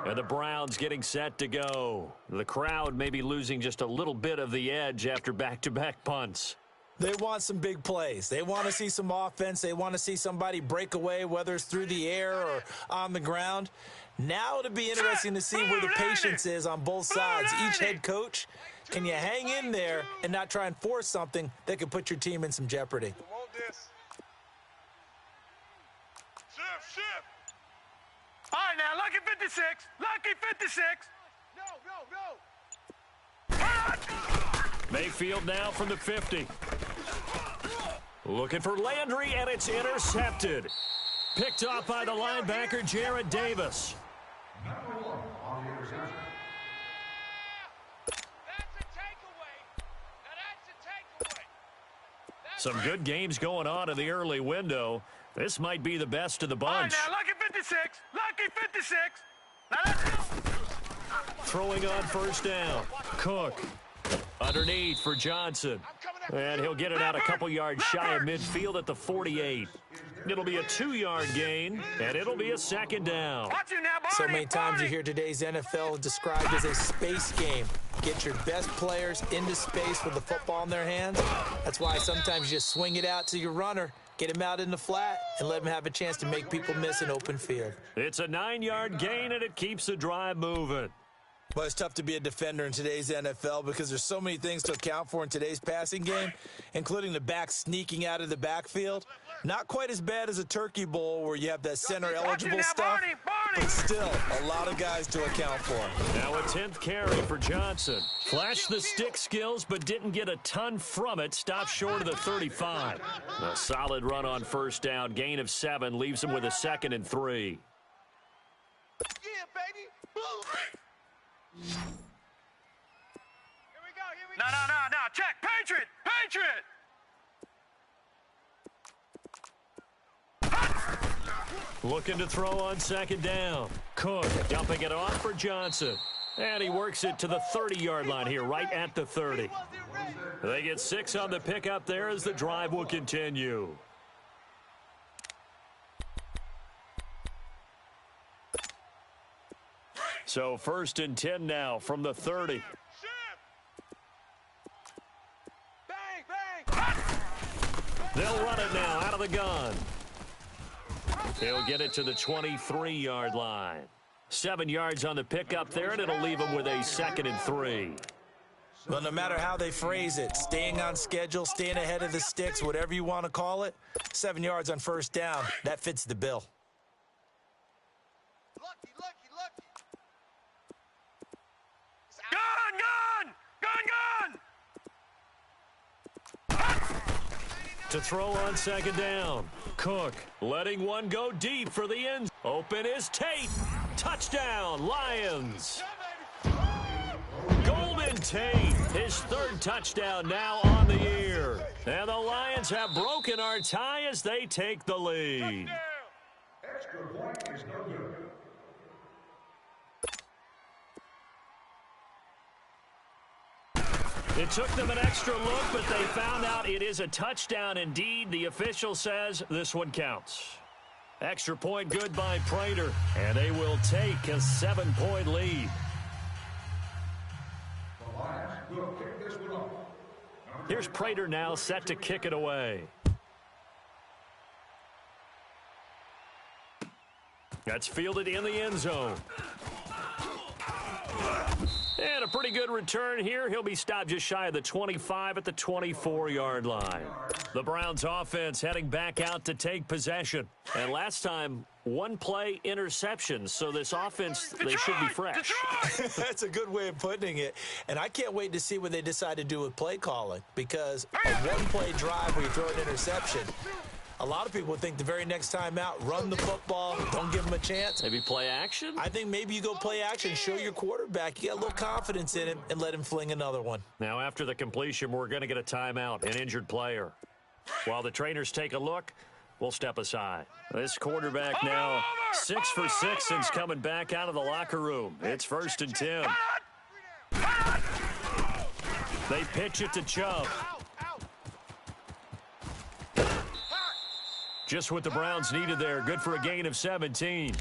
Speaker 3: And the Browns getting set to go. The crowd may be losing just a little bit of the edge after back-to-back punts.
Speaker 5: They want some big plays. They want to see some offense. They want to see somebody break away, whether it's through the air or on the ground. Now it'll be interesting to see where the patience is on both sides. Each head coach, can you hang in there and not try and force something that could put your team in some jeopardy?
Speaker 6: Shift.
Speaker 7: All right, now, lucky 56. Lucky 56.
Speaker 3: Mayfield now from the 50. Looking for Landry, and it's intercepted. Picked off by the linebacker, Jared Davis.
Speaker 6: That's a takeaway.
Speaker 3: Some good games going on in the early window. This might be the best of the bunch.
Speaker 7: All right, now, lucky 56. Lucky 56. Now, let's go.
Speaker 3: Throwing on first down. Cook. Underneath for Johnson. And he'll get it out a couple yards shy of midfield at the 48. It'll be a 2-yard gain, and it'll be a second down.
Speaker 7: Watch you now, Barney.
Speaker 5: So many times you hear today's NFL described as a space game. Get your best players into space with the football in their hands. That's why sometimes you just swing it out to your runner, get him out in the flat, and let him have a chance to make people miss an open field.
Speaker 3: It's a 9-yard gain, and it keeps the drive moving.
Speaker 5: Well, it's tough to be a defender in today's NFL because there's so many things to account for in today's passing game, including the back sneaking out of the backfield. Not quite as bad as a turkey bowl where you have that center-eligible stuff, but still a lot of guys to account for.
Speaker 3: Now a 10th carry for Johnson. Flashed the stick skills, but didn't get a ton from it. Stopped short of the 35. A solid run on first down. Gain of 7 leaves him with a 2nd and 3.
Speaker 6: Yeah, baby. Boom. Here we go.
Speaker 7: No. Check. Patriot.
Speaker 3: Looking to throw on second down. Cook dumping it off for Johnson. And he works it to the 30-yard line here, right at the 30. They get 6 on the pickup there as the drive will continue. So 1st and 10 now from the 30. They'll run it now out of the gun. He'll get it to the 23-yard line. 7 yards on the pickup there, and it'll leave him with a 2nd and 3.
Speaker 5: Well, no matter how they phrase it, staying on schedule, staying ahead of the sticks, whatever you want to call it, 7 yards on first down, that fits the bill.
Speaker 6: Lucky.
Speaker 7: Gun.
Speaker 3: To throw on second down. Cook letting one go deep for the end. Open is Tate. Touchdown, Lions. Golden Tate, his 3rd touchdown now on the year. And the Lions have broken our tie as they take the lead.
Speaker 4: Extra point is no good.
Speaker 3: It took them an extra look, but they found out it is a touchdown indeed. The official says this one counts. Extra point good by Prater, and they will take a 7-point lead.
Speaker 4: The Lions will kick this one off.
Speaker 3: Here's Prater now set to kick it away. That's fielded in the end zone. And a pretty good return here. He'll be stopped just shy of the 25 at the 24-yard line. The Browns offense heading back out to take possession. And last time, 1-play interception. So this offense, they should be fresh.
Speaker 5: That's a good way of putting it. And I can't wait to see what they decide to do with play calling, because a 1-play drive where you throw an interception, a lot of people think the very next time out, run the football, don't give them a chance.
Speaker 3: Maybe play action?
Speaker 5: I think maybe you go play action, show your quarterback you got a little confidence in him, and let him fling another one.
Speaker 3: Now after the completion, we're going to get a timeout, an injured player. While the trainers take a look, we'll step aside. This quarterback now 6 for 6 since coming back out of the locker room. It's 1st and 10. They pitch it to Chubb. Just what the Browns needed there. Good for a gain of 17.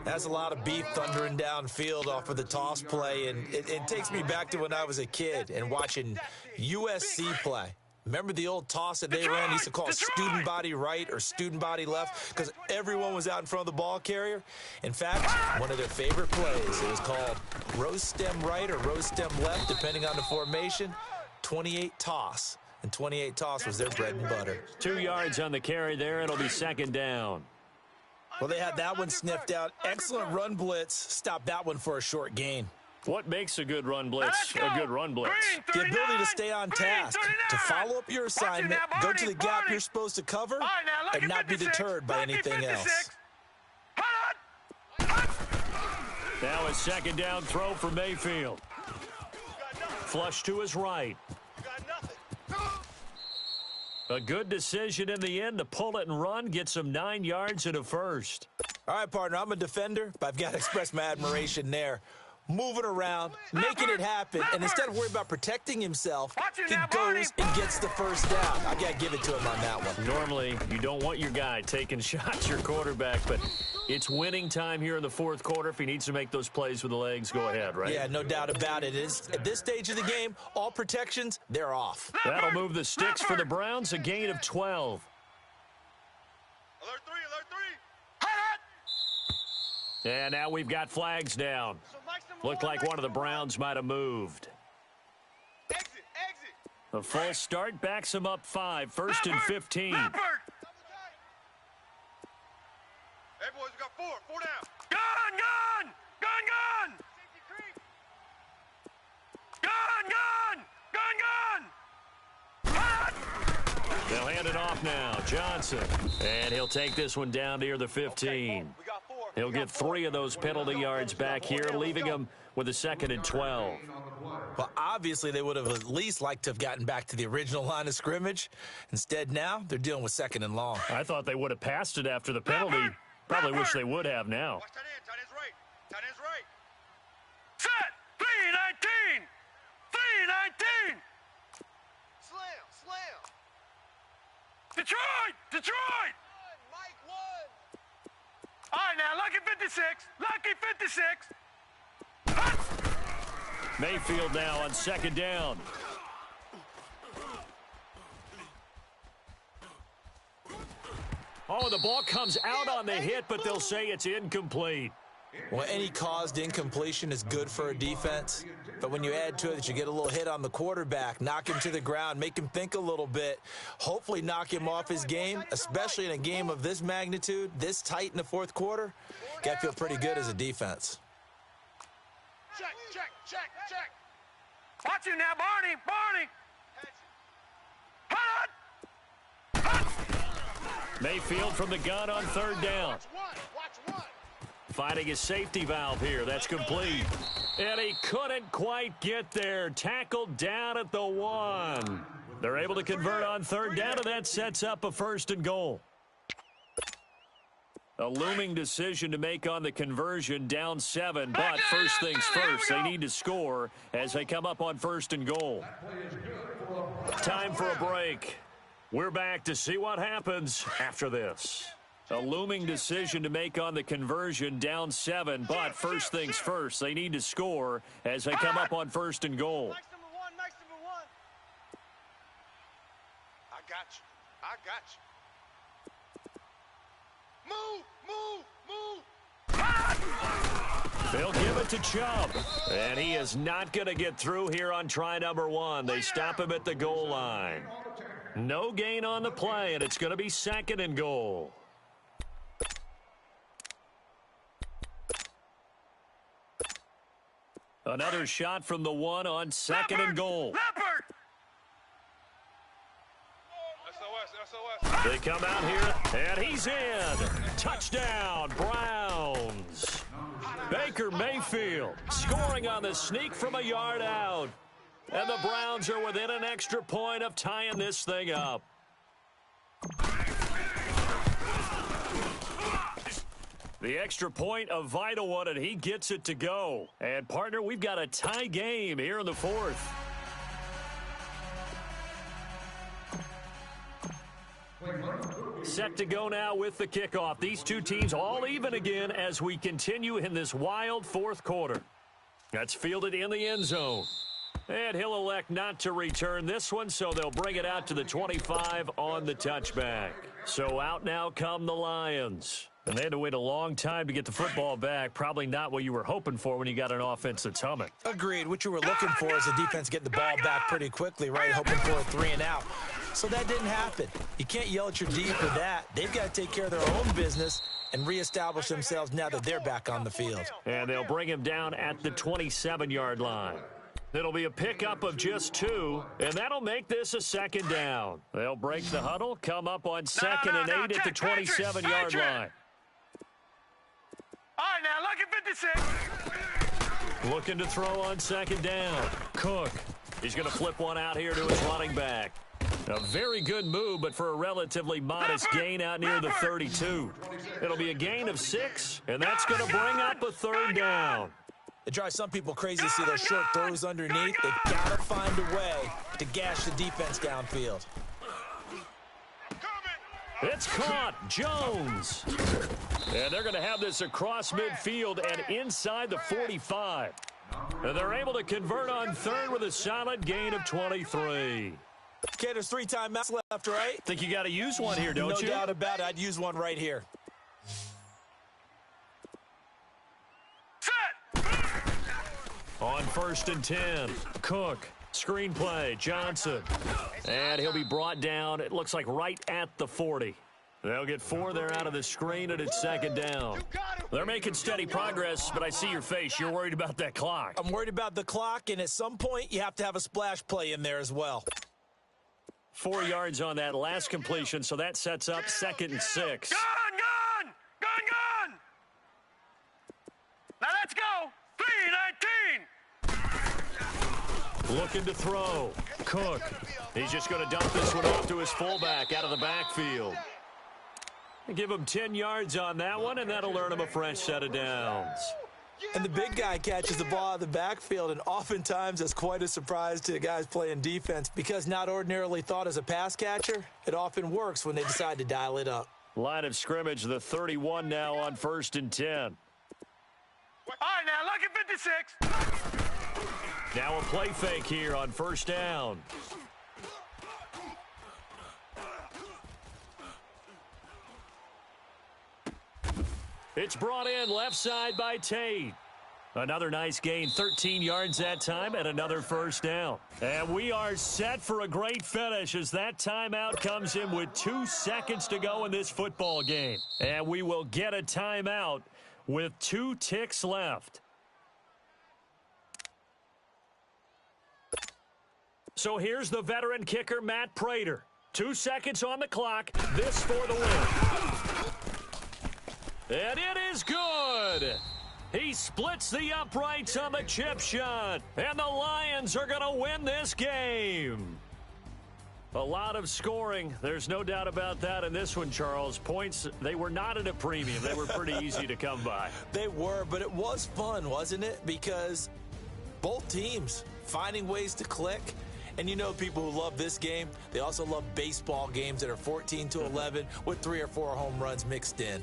Speaker 5: That's a lot of beef thundering downfield off of the toss play, and it takes me back to when I was a kid and watching USC play. Remember the old toss that they ran? They used to call student body right or student body left because everyone was out in front of the ball carrier. In fact, one of their favorite plays, it was called rose stem right or rose stem left, depending on the formation, 28 toss. And 28 toss was their bread and butter.
Speaker 3: 2 yards on the carry there. It'll be 2nd down.
Speaker 5: Well, they had that one sniffed out. Excellent run blitz. Stopped that one for a short gain.
Speaker 3: What makes a good run blitz a good run blitz?
Speaker 5: The ability to stay on task, to follow up your assignment, go to the gap you're supposed to cover, and not be deterred by anything else.
Speaker 3: Now a 2nd down throw for Mayfield. Flush to his right. A good decision in the end to pull it and run, get some 9 yards and a first.
Speaker 5: All right, partner, I'm a defender, but I've got to express my admiration there. Moving around, making it happen, and instead of worrying about protecting himself, he goes and gets the first down. I've got to give it to him on that one.
Speaker 3: Normally, you don't want your guy taking shots, your quarterback, but it's winning time here in the fourth quarter. If he needs to make those plays with the legs, go ahead, right?
Speaker 5: Yeah, no doubt about it. At this stage of the game, all protections, they're off.
Speaker 3: That'll move the sticks for the Browns, a gain of 12.
Speaker 6: Alert 3, alert 3.
Speaker 3: And now we've got flags down. Looked like one of the Browns might have moved.
Speaker 6: Exit, exit.
Speaker 3: A false start backs him up 5, first and 15.
Speaker 6: Hey, boys, we got 4. 4 down.
Speaker 7: Gun, gun! Gun, gun! Gun, gun! Gun, gun! Hot!
Speaker 3: They'll hand it off now. Johnson. And he'll take this one down near the 15.
Speaker 6: We got 4.
Speaker 3: He'll get 3 of those penalty yards back here, leaving him with a second and 12.
Speaker 5: Well, obviously, they would have at least liked to have gotten back to the original line of scrimmage. Instead, now, they're dealing with second and long.
Speaker 3: I thought they would have passed it after the penalty. Probably wish they would have now.
Speaker 6: Watch tight end. Tight end's right. Tight end's right.
Speaker 7: Set! 319! 319!
Speaker 6: Slam, slam.
Speaker 7: Detroit! Detroit!
Speaker 6: Mike 1.
Speaker 7: All right, now, lucky 56. Lucky 56.
Speaker 3: Mayfield now on second down. Oh, the ball comes out on the hit, but they'll say it's incomplete.
Speaker 5: Well, any caused incompletion is good for a defense, but when you add to it that you get a little hit on the quarterback, knock him to the ground, make him think a little bit, hopefully knock him off his game, especially in a game of this magnitude, this tight in the fourth quarter, got to feel pretty good as a defense.
Speaker 6: Check, check, check, check.
Speaker 7: Watch you now, Barney! Barney! Hot!
Speaker 3: Mayfield from the gun on third down.
Speaker 6: Watch 1. Watch 1.
Speaker 3: Finding his safety valve here. That's complete. And he couldn't quite get there. Tackled down at the 1. They're able to convert on third down, and that sets up a first and goal. A looming decision to make on the conversion, down 7. But first things first, they need to score as they come up on first and goal. Time for a break. We're back to see what happens after this. A looming decision to make on the conversion, down 7. But first things first, they need to score as they come up on first and goal.
Speaker 6: Mike's number 1. Mike's number 1. I got you. I got you. Move, move, move.
Speaker 3: They'll give it to Chubb. And he is not going to get through here on try number 1. They stop him at the goal line. No gain on the play, and it's going to be second and goal. Another shot from the 1 on second and goal.
Speaker 7: Leopard!
Speaker 6: SOS.
Speaker 3: They come out here, and he's in. Touchdown, Browns. Baker Mayfield scoring on the sneak from a yard out. And the Browns are within an extra point of tying this thing up. The extra point, a vital one, and he gets it to go. And, partner, we've got a tie game here in the fourth. Set to go now with the kickoff. These two teams all even again as we continue in this wild fourth quarter. That's fielded in the end zone. And he'll elect not to return this one, so they'll bring it out to the 25 on the touchback. So out now come the Lions. And they had to wait a long time to get the football back. Probably not what you were hoping for when you got an offense that's humming.
Speaker 5: Agreed. What you were looking for is a defense getting the ball back pretty quickly, right? Hoping for a 3 and out. So that didn't happen. You can't yell at your D for that. They've got to take care of their own business and reestablish themselves now that they're back on the field.
Speaker 3: And they'll bring him down at the 27-yard line. It'll be a pickup of just 2, and that'll make this a second down. They'll break the huddle, come up on second and 8 at the 27-yard line.
Speaker 7: All right, now, lucky 56.
Speaker 3: Looking to throw on second down. Cook. He's going to flip one out here to his running back. A very good move, but for a relatively modest gain out near the 32. It'll be a gain of 6, and that's going to bring up a third down.
Speaker 5: It drives some people crazy to see those short throws underneath. They've got to find a way to gash the defense downfield.
Speaker 3: It's caught. Jones. And they're going to have this across midfield and inside the 45. And they're able to convert on third with a solid gain of 23.
Speaker 5: Okay, there's 3 timeouts left, right?
Speaker 3: Think you got to use one here, don't you?
Speaker 5: No doubt about it. I'd use one right here.
Speaker 3: On 1st and 10, Cook, screenplay, Johnson. And he'll be brought down, it looks like right at the 40. They'll get 4 there out of the screen, and it's 2nd down. They're making steady progress, but I see your face. You're worried about that clock.
Speaker 5: I'm worried about the clock, and at some point, you have to have a splash play in there as well.
Speaker 3: 4 yards on that last completion, so that sets up 2nd and 6.
Speaker 7: Gun! Now let's go! 3-19!
Speaker 3: Looking to throw. Cook. He's just going to dump this one off to his fullback out of the backfield. Give him 10 yards on that one, and that'll earn him a fresh set of downs.
Speaker 5: And the big guy catches the ball out of the backfield, and oftentimes it's quite a surprise to the guys playing defense because not ordinarily thought as a pass catcher, it often works when they decide to dial it up.
Speaker 3: Line of scrimmage, the 31 now on 1st and 10.
Speaker 7: All right, now, lucky 56.
Speaker 3: Now a play fake here on 1st down. It's brought in left side by Tate. Another nice gain, 13 yards that time, and another 1st down. And we are set for a great finish as that timeout comes in with 2 seconds to go in this football game. And we will get a timeout with 2 ticks left. So here's the veteran kicker, Matt Prater. 2 seconds on the clock. This for the win. And it is good. He splits the uprights on the chip shot. And the Lions are going to win this game. A lot of scoring. There's no doubt about that in this one, Charles. Points, they were not at a premium. They were pretty easy to come by.
Speaker 5: They were, but it was fun, wasn't it? Because both teams finding ways to click. And you know people who love this game, they also love baseball games that are 14-11 with 3 or 4 home runs mixed in.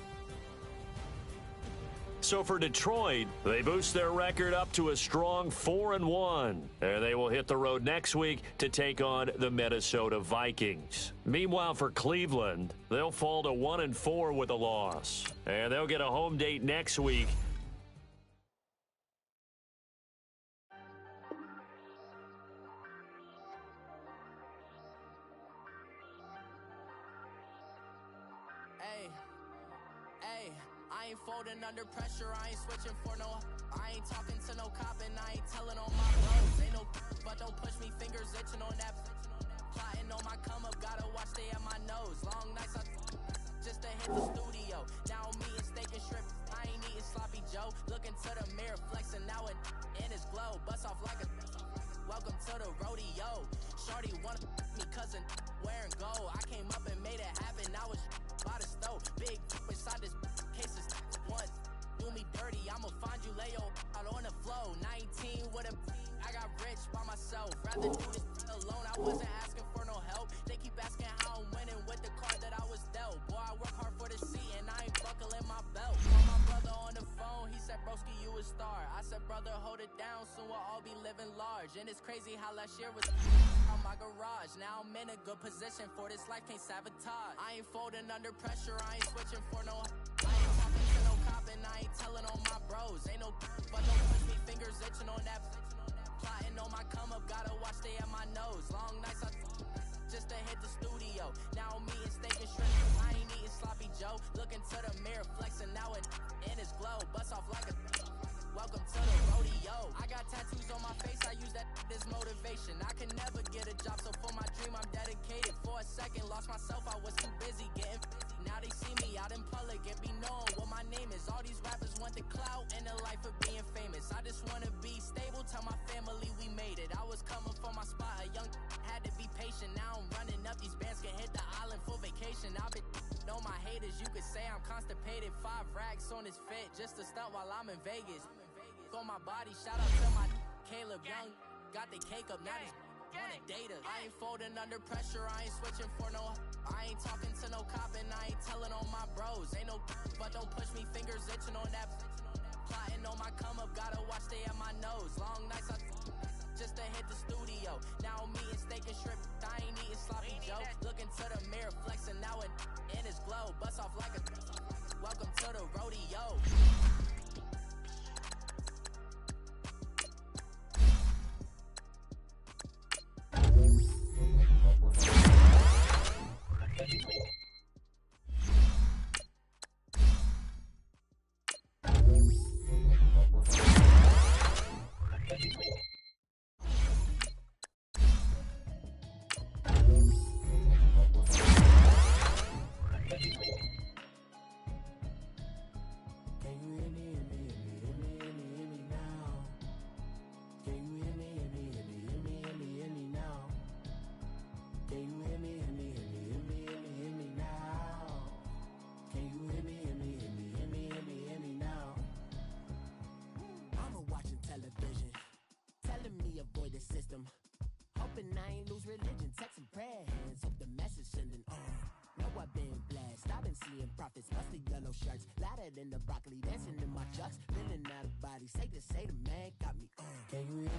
Speaker 3: So for Detroit, they boost their record up to a strong 4-1. And they will hit the road next week to take on the Minnesota Vikings. Meanwhile, for Cleveland, they'll fall to 1-4 with a loss. And they'll get a home date next week.
Speaker 8: I ain't folding under pressure, I ain't switching for no. I ain't talking to no cop and I ain't telling on my bros. Ain't no but don't push me, fingers itching on that. Plotting on my come up, gotta watch stay at my nose. Long nights just to hit the studio. Now me and steak and shrimp, I ain't eating sloppy Joe. Looking to the mirror, flexing now it in his glow. Bust off like a welcome to the rodeo. Shorty wanna me cousin wearing gold. I came up and made it happen, I was by the stove. Big inside this cases one. Do me dirty, I'ma find you, lay your out on the flow. 19 with a I got rich by myself. Rather do this alone, I wasn't asking for no help. They keep asking how I'm winning with the card that I was dealt. Boy, I work hard for the seat and I ain't buckling my belt. Call my brother on the phone, he said, broski, you a star. I said, brother, hold it down, soon we'll all be living large. And it's crazy how last year was on my garage. Now I'm in a good position for this life, can't sabotage. I ain't folding under pressure, I ain't switching for no. I ain't talking to no cop and I ain't telling on my bros. Ain't no but don't push me, fingers itching on that. Plotting on my come up, gotta watch stay at my nose. Long nights just to hit the studio. Now I'm eating steak and shrimp, I ain't eating sloppy Joe. Looking to the mirror, flexing now it in his glow. Bust off like a welcome to the rodeo. I got tattoos on my face, I use that as motivation. I could never get a job, so for my dream I'm dedicated. For a second, lost myself, I was too busy getting now they see me out in public and be known what my name is. All these rappers want the clout and the life of being famous. I just wanna racks on his fit just to stunt while I'm in Vegas. On my body, shout out to my Caleb Young. Got the cake up, now he's on a data. I ain't folding under pressure, I ain't switching for no. I ain't talking to no cop and I ain't telling on my bros. Ain't no but don't push me, fingers itching on that. Plotting on my come up, gotta watch stay at my nose. Long nights I just to hit the studio. Now I'm eating steak and shrimp, I ain't eating sloppy Joe. Looking to the mirror, flexing now and in his glow. Bust off like a welcome to the rodeo. Religion, text and prayer hands, hope the message sending on. Know I've been blessed, I've been seeing prophets, mostly yellow shirts, louder than the broccoli, dancing in my chucks, feeling out of body, say the man got me on. Can you hear